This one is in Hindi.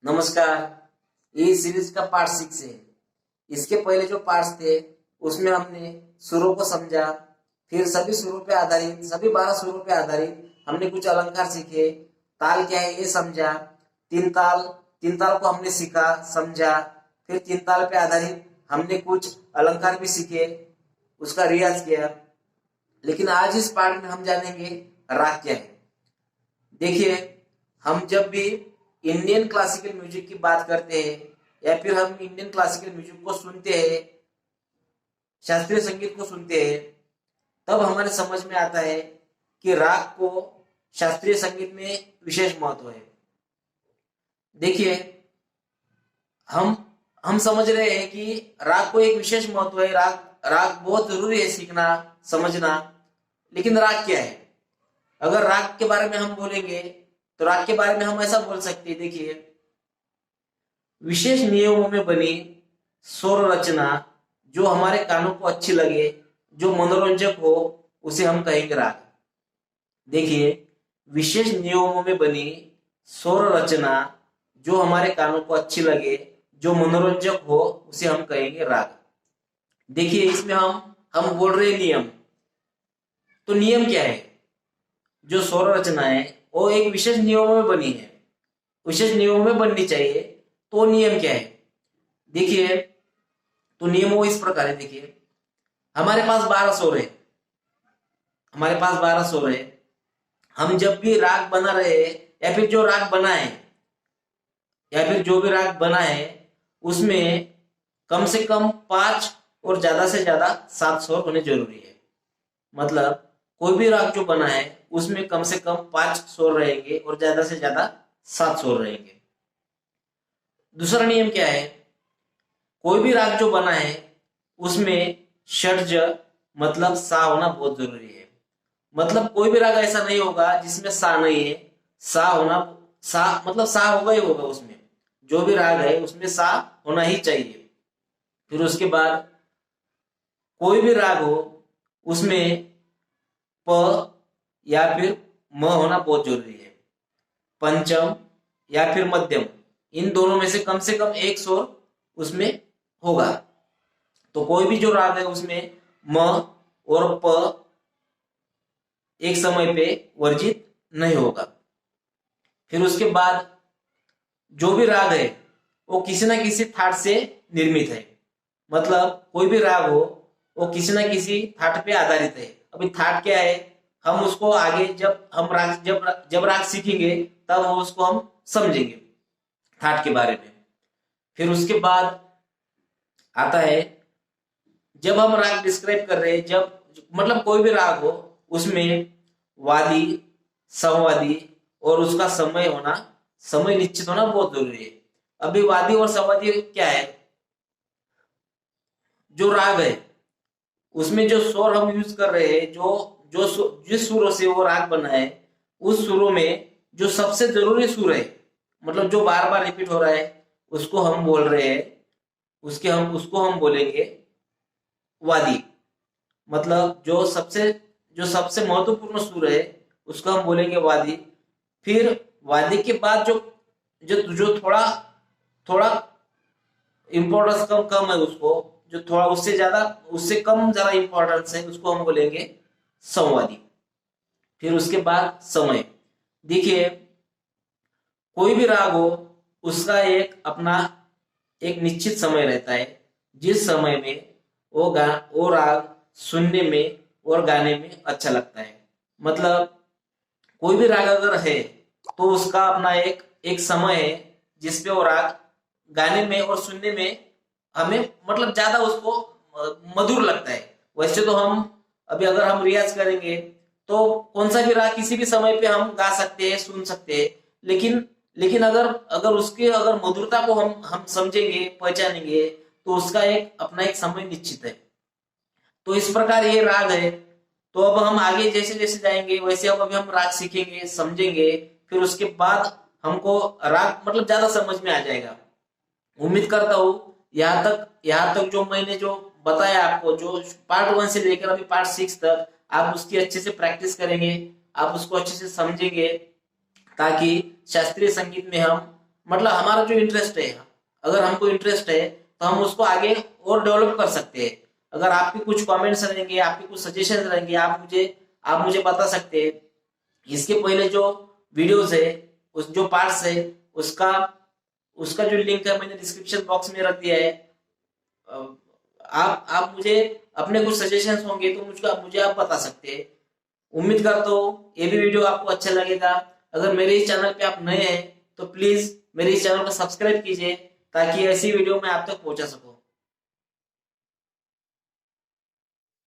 नमस्कार। ये सीरीज का पार्ट 6 है। इसके पहले जो पार्ट्स थे उसमें हमने सुरों को समझा, फिर सभी सुरों पे आधारित सभी 12 सुरों पे आधारित हमने कुछ अलंकार सीखे। ताल क्या है ये समझा। तीन ताल को हमने सीखा, समझा। फिर तीन ताल पे आधारित हमने कुछ अलंकार भी सीखे, उसका रियाज किया। लेकिन आज इस पार्ट में हम जानेंगे राग क्या है। देखिए, हम जब भी इंडियन क्लासिकल म्यूजिक की बात करते हैं या फिर हम इंडियन क्लासिकल म्यूजिक को सुनते हैं, शास्त्रीय संगीत को सुनते हैं, तब हमारे समझ में आता है कि राग को शास्त्रीय संगीत में विशेष महत्व है। देखिए, हम हम समझ रहे हैं कि राग को एक विशेष महत्व है, राग राग बहुत जरूरी है सीखना, समझना। लेकिन राग क्या है? अगर राग के बारे में हम बोलेंगे तो राग के बारे में हम ऐसा बोल सकते हैं। देखिए, विशेष नियमों में बनी स्वर रचना जो हमारे कानों को अच्छी लगे, जो मनोरंजक हो, उसे हम कहेंगे राग। देखिए, विशेष नियमों में बनी स्वर रचना जो हमारे कानों को अच्छी लगे, जो मनोरंजक हो, उसे हम कहेंगे राग। देखिए, इसमें हम बोल रहे नियम, तो नियम क्या है? जो स्वर रचना है वो एक विशेष नियमों में बनी है, विशेष नियमों में बननी चाहिए। तो नियम क्या है? देखिए, तो नियम वो इस प्रकार है। देखिए, हमारे पास 12 स्वर है, हमारे पास 12 स्वर है। हम जब भी राग बना रहे हैं या फिर जो राग बना है या फिर जो भी राग बना है उसमें कम से कम 5 और ज्यादा से ज्यादा 7 स्वर होने जरूरी है। मतलब कोई भी राग जो बना है उसमें कम से कम 5 स्वर रहेंगे और ज्यादा से ज्यादा 7 स्वर रहेंगे। दूसरा नियम क्या है? कोई भी राग जो बना है उसमें षड्ज मतलब सा होना बहुत जरूरी है। मतलब कोई भी राग ऐसा नहीं होगा जिसमें सा नहीं है। सा होना, सा मतलब सा होगा ही होगा, उसमें जो भी राग है उसमें सा होना ही चाहिए। फिर उसके बाद कोई भी राग हो उसमें प या फिर म होना बहुत जरूरी है। पंचम या फिर मध्यम, इन दोनों में से कम एक स्वर उसमें होगा। तो कोई भी जो राग है उसमें म और प एक समय पे वर्जित नहीं होगा। फिर उसके बाद जो भी राग है वो किसी ना किसी थाट से निर्मित है। मतलब कोई भी राग हो वो किसी ना किसी थाट पे आधारित है। अभी थाट क्या है हम उसको आगे जब हम राग जब राग सीखेंगे तब हम उसको हम समझेंगे थाट के बारे में। फिर उसके बाद आता है जब हम राग डिस्क्राइब कर रहे हैं, जब मतलब कोई भी राग हो उसमें वादी, संवादी और उसका समय होना, समय निश्चित होना बहुत जरूरी है। अभी वादी और संवादी क्या है? जो राग है उसमें जो स्वर हम यूज कर रहे हैं, जिस सुरों से वो राग बना है उस सुरों में जो सबसे जरूरी सुर है, मतलब जो बार बार रिपीट हो रहा है, उसको हम बोल रहे हैं, उसको हम बोलेंगे वादी। मतलब जो सबसे महत्वपूर्ण सुर है उसको हम बोलेंगे वादी। फिर वादी के बाद जो जो जो थोड़ा थोड़ा इंपॉर्टेंस कम कम है, उसको जो थोड़ा उससे कम जरा इंपॉर्टेंस है, उसको हम बोलेंगे संवादी। फिर उसके बाद समय। देखिए, कोई भी राग हो उसका एक अपना एक निश्चित समय रहता है जिस समय में वो राग सुनने में और गाने में अच्छा लगता है। मतलब कोई भी राग अगर है तो उसका अपना एक समय है जिसपे वो राग गाने में और सुनने में हमें मतलब ज्यादा उसको मधुर लगता है। वैसे तो हम अभी अगर हम रियाज करेंगे तो कौन सा भी राग किसी भी समय पे हम गा सकते हैं, सुन सकते हैं। लेकिन लेकिन अगर अगर उसके अगर मधुरता को हम समझेंगे, पहचानेंगे, तो उसका एक समय निश्चित है। तो इस प्रकार ये राग है। तो अब हम आगे जैसे जैसे जाएंगे वैसे अब अभी हम राग सीखेंगे, समझेंगे। फिर उसके बाद हमको राग मतलब ज्यादा समझ में आ जाएगा। उम्मीद करता हूँ यहाँ तक जो मैंने जो बताया आपको, जो पार्ट 1 से लेकर अभी पार्ट 6 तक, आप उसकी अच्छे से प्रैक्टिस करेंगे, आप उसको अच्छे से समझेंगे, ताकि शास्त्रीय संगीत में हम मतलब हमारा जो इंटरेस्ट है, अगर हमको इंटरेस्ट है तो हम उसको आगे और डेवलप कर सकते हैं। अगर आपके कुछ कमेंट्स रहेंगे, आपके कुछ सजेशन रहेंगे, आप मुझे बता सकते हैं। इसके पहले जो वीडियोस है, उस जो पार्ट्स है, उसका उसका जो लिंक है मैंने डिस्क्रिप्शन बॉक्स में रख दिया है। आप मुझे अपने कुछ सजेशंस होंगे तो मुझे आप बता सकते हैं। उम्मीद करता हूँ ये भी वीडियो आपको अच्छा लगेगा। अगर मेरे इस चैनल पे आप नए हैं तो प्लीज मेरे इस चैनल को सब्सक्राइब कीजिए, ताकि ऐसी वीडियो मैं आप तक पहुंचा सकूं।